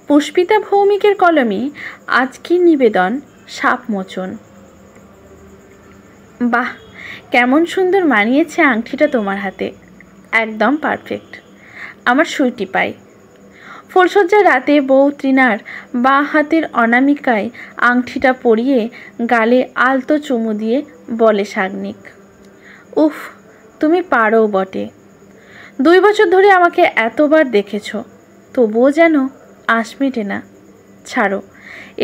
পুষ্পিতা ভৌমিকের কলমে আজকের নিবেদন সাপমোচন। বাহ, কেমন সুন্দর মানিয়েছে আংটিটা তোমার হাতে, একদম পারফেক্ট। আমার সুইটি পাই। ফুলশয্যার রাতে বউ তৃণার বাঁ হাতের অনামিকায় আংটিটা পরিয়ে গালে আলতো চুমু দিয়ে বলে সাগ্নিক, উফ, তুমি পারো বটে। 2 বছর ধরে আমাকে এতবার দেখেছ, তবুও যেন আঁশ মেটে না। ছাড়ো,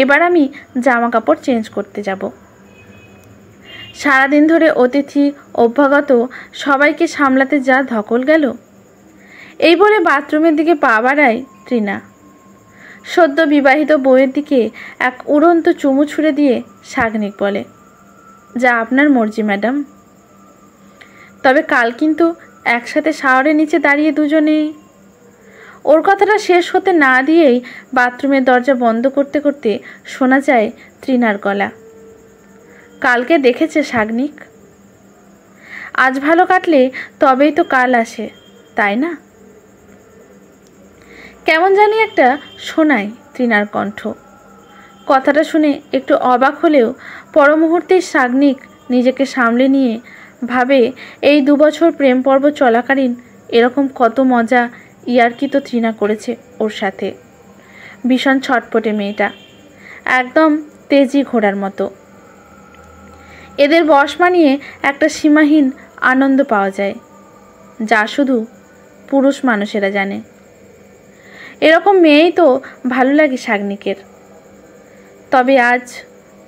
এবার আমি জামা কাপড় চেঞ্জ করতে যাব। সারাদিন ধরে অতিথি অভ্যাগত সবাইকে সামলাতে যা ধকল গেল। এই বলে বাথরুমের দিকে পা বাড়ায় তৃণা। সদ্য বিবাহিত বউয়ের দিকে এক উড়ন্ত চুমু ছুঁড়ে দিয়ে সাগ্নিক বলে, যা আপনার মর্জি ম্যাডাম। তবে কাল কিন্তু একসাথে শাওয়ারের নিচে দাঁড়িয়ে দুজনেই। ওর কথাটা শেষ হতে না দিয়েই বাথরুমের দরজা বন্ধ করতে করতে শোনা যায় তৃণার গলা, কালকে দেখেছে সাগ্নিক? আজ ভালো কাটলে তবেই তো কাল আসে, তাই না? কেমন জানি একটা শোনায় তৃণার কণ্ঠ। কথাটা শুনে একটু অবাক হলেও পর মুহূর্তেই সাগ্নিক নিজেকে সামলে নিয়ে ভাবে, এই 2 বছর প্রেম পর্ব চলাকালীন এরকম কত মজা ইয়ার্কি তো তৃণা করেছে ওর সাথে। ভীষণ ছটপটে মেয়েটা, একদম তেজি ঘোড়ার মতো। এদের বশ মানিয়ে একটা সীমাহীন আনন্দ পাওয়া যায়, যা শুধু পুরুষ মানুষেরা জানে। এরকম মেয়েই তো ভালো লাগে সাগ্নিকের। তবে আজ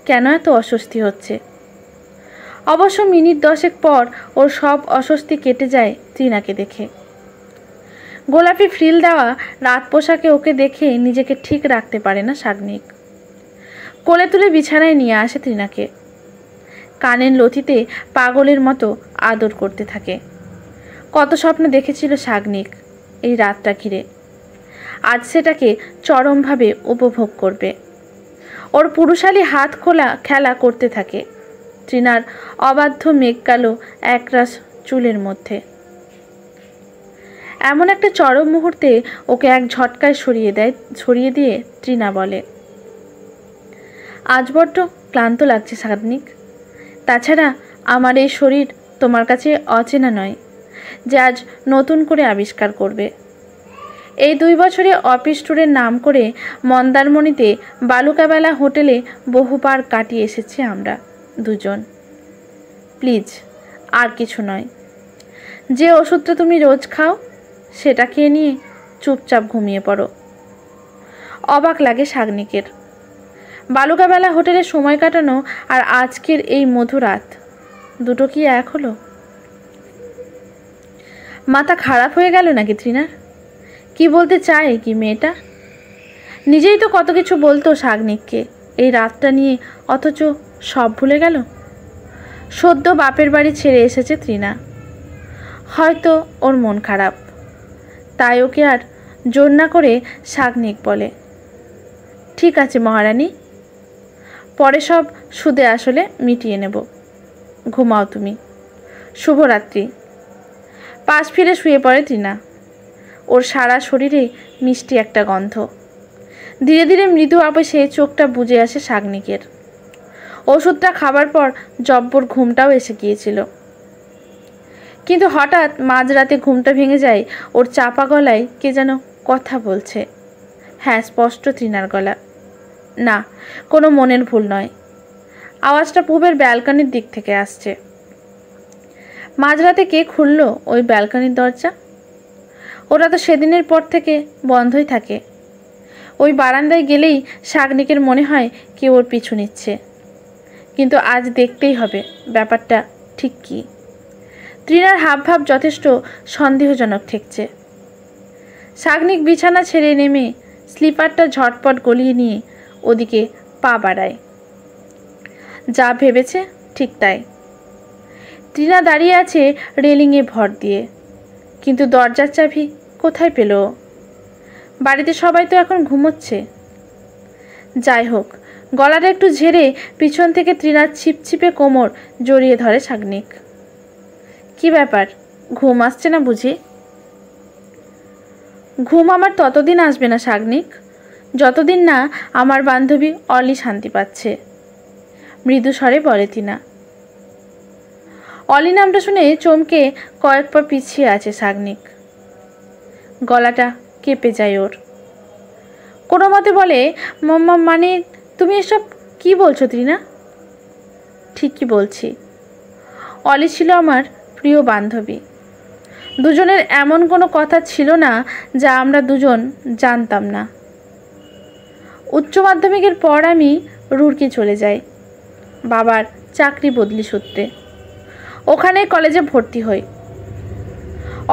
কেন এত অস্বস্তি হচ্ছে? অবশ্য মিনিট 10 পর ওর সব অস্বস্তি কেটে যায় তৃণাকে দেখে। গোলাপি ফ্রিল দেওয়া রাত পোশাকে ওকে দেখে নিজেকে ঠিক রাখতে পারে না সাগ্নিক। কোলে তুলে বিছানায় নিয়ে আসে তৃণাকে। কানের লতিতে পাগলের মতো আদর করতে থাকে। কত স্বপ্ন দেখেছিল সাগ্নিক এই রাতটা ঘিরে। আজ সেটাকে চরমভাবে উপভোগ করবে। ওর পুরুষালী হাত খোলা খেলা করতে থাকে তৃণার অবাধ্য মেঘকালো একরাশ চুলের মধ্যে। এমন একটা চরম মুহূর্তে ওকে এক ঝটকায় সরিয়ে দিয়ে তৃণা বলে, আজ বড্ড ক্লান্ত লাগছে সাগ্নিক। তাছাড়া আমার এই শরীর তোমার কাছে অচেনা নয় যে আজ নতুন করে আবিষ্কার করবে। এই 2 বছরে অফিস ট্যুরের নাম করে মন্দারমণিতে বালুকাবেলা হোটেলে বহুবার কাটিয়ে এসেছি আমরা দুজন। প্লিজ, আর কিছু নয়। যে ওষুধটা তুমি রোজ খাও সেটা খেয়ে নিয়ে চুপচাপ ঘুমিয়ে পড়ো। অবাক লাগে সাগ্নিকের। বালুকাবেলা হোটেলে সময় কাটানো আর আজকের এই মধুরাত, দুটো কি এক হলো? মাথা খারাপ হয়ে গেল নাকি তৃণার? কি বলতে চায় কি মেয়েটা? নিজেই তো কত কিছু বলতো সাগ্নিককে এই রাতটা নিয়ে, অথচ সব ভুলে গেল। সদ্য বাপের বাড়ি ছেড়ে এসেছে তৃণা। হয়তো ওর মন খারাপ, তাই ওকে আর জোর না করে সাগ্নিক বলে, ঠিক আছে মহারানী, পরে সব সুদে আসলে মিটিয়ে নেব। ঘুমাও তুমি, শুভরাত্রি। পাশ ফিরে শুয়ে পড়ে তৃণা। ওর সারা শরীরে মিষ্টি একটা গন্ধ। ধীরে ধীরে মৃদু আবেশে চোখটা বুজে আসে সাগ্নিকের। ওষুধটা খাবার পর জব্বর ঘুমটাও এসে গিয়েছিল। কিন্তু হঠাৎ মাঝরাতে ঘুমটা ভেঙে যায় ওর চাপা গলায় কে যেন কথা বলছে। হ্যাঁ, স্পষ্ট তৃণার গলা, না কোনো মনের ভুল নয়। আওয়াজটা পূবের ব্যালকনির দিক থেকে আসছে। মাঝরাতে কে খুলল ওই ব্যালকনির দরজা? ওটা তো সেদিনের পর থেকে বন্ধই থাকে। ওই বারান্দায় গেলেই সাগ্নিকের মনে হয় কেউ ওর পিছু নিচ্ছে। কিন্তু আজ দেখতেই হবে ব্যাপারটা ঠিক কী। তৃণার হাবভাব যথেষ্ট সন্দেহজনক ঠেকছে। সাগ্নিক বিছানা ছেড়ে নেমে স্লিপারটা ঝটপট গলিয়ে নিয়ে ওদিকে পা বাড়ায়। যা ভেবেছে ঠিক তাই। তৃণা দাঁড়িয়ে আছে রেলিংয়ে ভর দিয়ে, কিন্তু দরজার চাবি কোথায় পেল? বাড়িতে সবাই তো এখন ঘুমোচ্ছে। যাই হোক, গলাটা একটু ঝেড়ে পিছন থেকে তৃণার ছিপছিপে কোমর জড়িয়ে ধরে সাগ্নিক। কি ব্যাপার, ঘুম আসছে না বুঝি? ঘুম আমার ততদিন আসবে না সাগ্নিক যতদিন না আমার বান্ধবী অলি শান্তি পাচ্ছে, মৃদু স্বরে বলে টিনা। অলি নামটা শুনে চমকে কয়েক পা পিছিয়ে আছে সাগনিক। গলাটা কেঁপে যায় ওর। কোনো মতে বলে, মানে তুমি এসব কি বলছো ত্রিনা? ঠিকই বলছি। অলি ছিল আমার প্রিয় বান্ধবী। দুজনের এমন কোনো কথা ছিল না যা আমরা দুজন জানতাম না। উচ্চ মাধ্যমিকের পর আমি রুড়কি চলে যাই বাবার চাকরি বদলি সূত্রে। ওখানে কলেজে ভর্তি হই।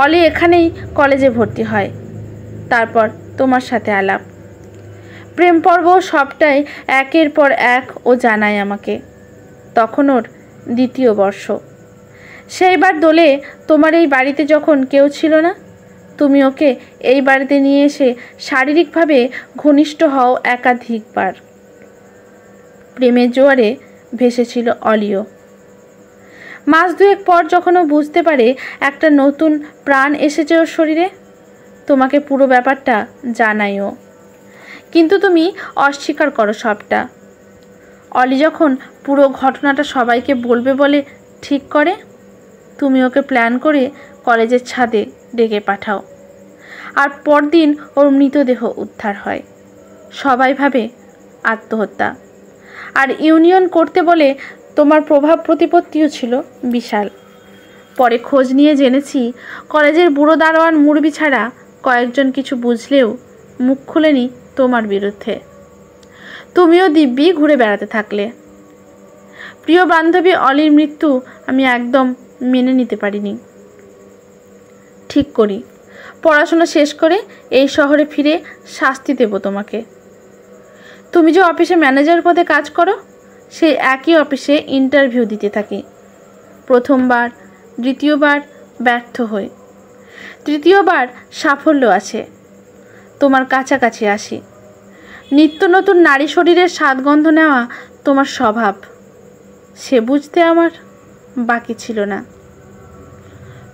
অলি এখানেই কলেজে ভর্তি হয়। তারপর তোমার সাথে আলাপ, প্রেম পর্ব সবটাই একের পর এক ও জানায় আমাকে। তখন ওর 2য় বর্ষ। সেইবার দোলে তোমার এই বাড়িতে যখন কেউ ছিল না, তুমি ওকে এই বাড়িতে নিয়ে এসে শারীরিকভাবে ঘনিষ্ঠ হও একাধিকবার। প্রেমের জোয়ারে ভেসেছিল অলিও। মাস 2 পর যখন ও বুঝতে পারে একটা নতুন প্রাণ এসেছে ওর শরীরে, তোমাকে পুরো ব্যাপারটা জানাই ও। কিন্তু তুমি অস্বীকার করো সবটা। অলি যখন পুরো ঘটনাটা সবাইকে বলবে বলে ঠিক করে, তুমি ওকে প্ল্যান করে কলেজের ছাদে ডেকে পাঠাও। আর পরদিন ওর মৃতদেহ উদ্ধার হয়। সবাই ভাবে আত্মহত্যা। আর ইউনিয়ন করতে বলে তোমার প্রভাব প্রতিপত্তিও ছিল বিশাল। পরে খোঁজ নিয়ে জেনেছি কলেজের বুড়ো দারোয়ান মুরবি ছাড়া কয়েকজন কিছু বুঝলেও মুখ খুলেনি তোমার বিরুদ্ধে। তুমিও দিব্যি ঘুরে বেড়াতে থাকলে। প্রিয় বান্ধবী অলির মৃত্যু আমি একদম মেনে নিতে পারিনি। ঠিক করি পড়াশোনা শেষ করে এই শহরে ফিরে শাস্তি দেব তোমাকে। তুমি যে অফিসে ম্যানেজার পদে কাজ করো, সেই একই অফিসে ইন্টারভিউ দিতে থাকি। প্রথমবার, দ্বিতীয়বার ব্যর্থ হই, 3য়বার সাফল্য আছে। তোমার কাছাকাছি আসি। নিত্য নতুন নারী শরীরের স্বাদগন্ধ নেওয়া তোমার স্বভাব, সে বুঝতে আমার বাকি ছিল না।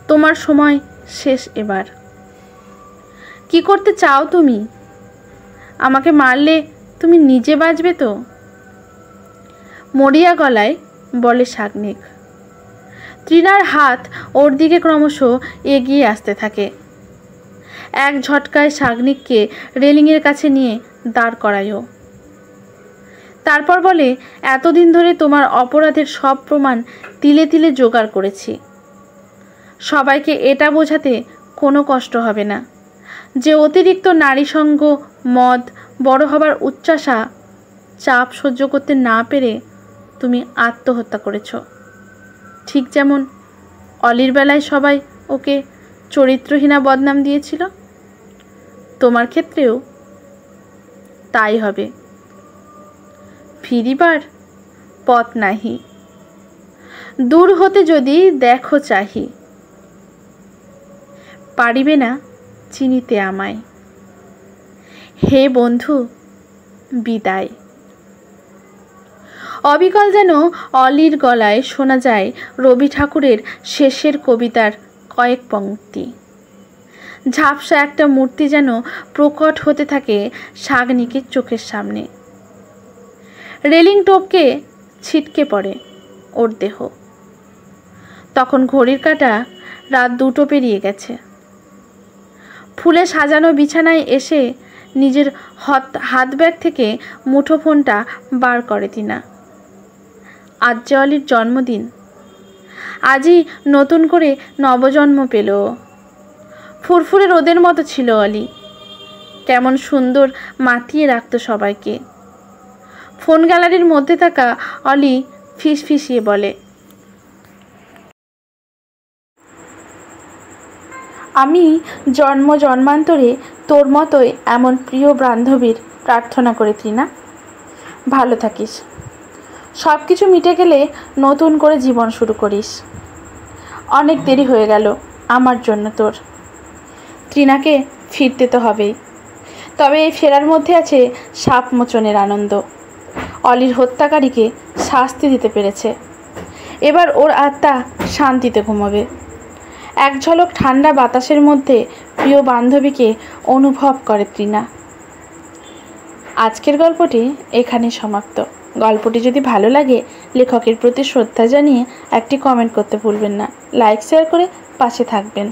তোমার সময় শেষ এবার। কি করতে চাও তুমি? আমাকে মারলে তুমি নিজে বাঁচবে তো? মরিয়া গলায় বলে সাগনিক। ত্রিনার হাত ওর দিকে ক্রমশ এগিয়ে আসতে থাকে। এক ঝটকায় সাগনিককে রেলিংয়ের কাছে নিয়ে দাঁড় করায়ও। তারপর বলে, এতদিন ধরে তোমার অপরাধের সব প্রমাণ তিলে তিলে জোগাড় করেছি। সবাইকে এটা বোঝাতে কোনো কষ্ট হবে না যে অতিরিক্ত নারী সঙ্গ, মদ, বড় হবার উচ্চাশা, চাপ সহ্য করতে না পেরে তুমি আত্মহত্যা করেছ। ঠিক যেমন অলির বেলায় সবাই ওকে চরিত্রহীনা বদনাম দিয়েছিল, তোমার ক্ষেত্রেও তাই হবে। ফিরিবার পথ নাহি, দূর হতে যদি দেখো চাহি, পারিবে না চিনিতে আমায়। হে বন্ধু, বিদায়। অবিকল যেন অলির গলায় শোনা যায় রবি ঠাকুরের শেষের কবিতার কয়েক পংক্তি। ঝাপসা একটা মূর্তি যেন প্রকট হতে থাকে সাগনিকের চোখের সামনে। রেলিং টপকে ছিটকে পড়ে ওর দেহ। তখন ঘড়ির কাঁটা রাত 2টো পেরিয়ে গেছে। ফুলে সাজানো বিছানায় এসে নিজের হাত ব্যাগ থেকে মুঠোফোনটা বার করে টিনা। আজ যে অলির জন্মদিন। আজই নতুন করে নবজন্ম পেল। ফুরফুরে রোদের মতো ছিল অলি। কেমন সুন্দর মাতিয়ে রাখত সবাইকে। ফোন গ্যালারির মধ্যে থাকা অলি ফিসফিসিয়ে বলে, আমি জন্ম জন্মান্তরে তোর মতোই এমন প্রিয় বান্ধবীর প্রার্থনা করে ত্রিনা। ভালো থাকিস। সব কিছু মিটে গেলে নতুন করে জীবন শুরু করিস। অনেক দেরি হয়ে গেল আমার জন্য তোর। ত্রিনাকে ফিরতে তো হবেই, তবে এই ফেরার মধ্যে আছে সাপ মোচনের আনন্দ। অলির হত্যাকারীকে শাস্তি দিতে পেরেছে। এবার ওর আত্মা শান্তিতে ঘুমাবে। এক ঝলক ঠান্ডা বাতাসের মধ্যে প্রিয় বান্ধবীকে অনুভব করে ত্রিনা। আজকের গল্পটি এখানে সমাপ্ত। গল্পটি যদি ভালো লাগে লেখকের প্রতি শ্রদ্ধা জানিয়ে একটি কমেন্ট করতে ভুলবেন না। লাইক শেয়ার করে পাশে থাকবেন।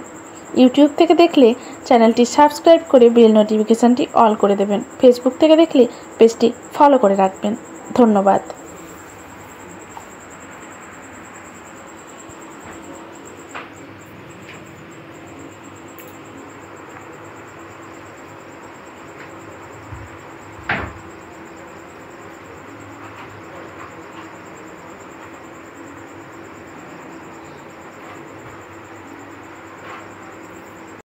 ইউটিউব থেকে দেখলে চ্যানেলটি সাবস্ক্রাইব করে বেল নোটিফিকেশানটি অল করে দেবেন। ফেসবুক থেকে দেখলে পেজটি ফলো করে রাখবেন। ধন্যবাদ।